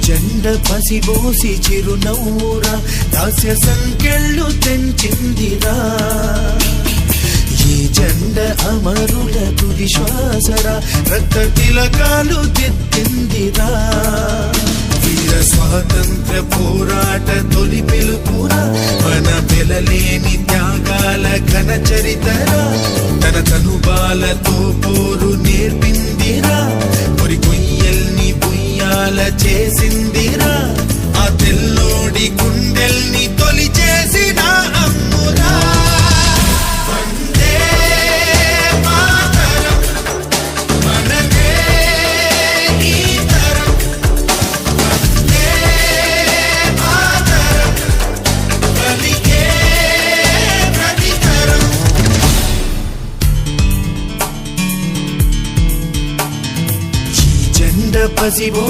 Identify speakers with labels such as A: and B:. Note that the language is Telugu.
A: జెండ పసిబోసి చిరునవ్వురా దాస్య సంకెళ్ళు తెంచిందిరా ఈ జెండ అమరుల తుది శ్వాసరా రక్త తిలకాలు దిద్దిందిరా వీర స్వాతంత్ర పోరాట తొలి పిలుపురా మన వెలలేని త్యాగాల ఘన చరితరా తన తనుబాలతో పోరు నేర్పిందిరా మరి కొయ్యల్ని బుయ్యాల చేసిందిరా ఆ తెల్లోడి గుండెల్ని తొలి చేసిన అమ్మురా పసిబో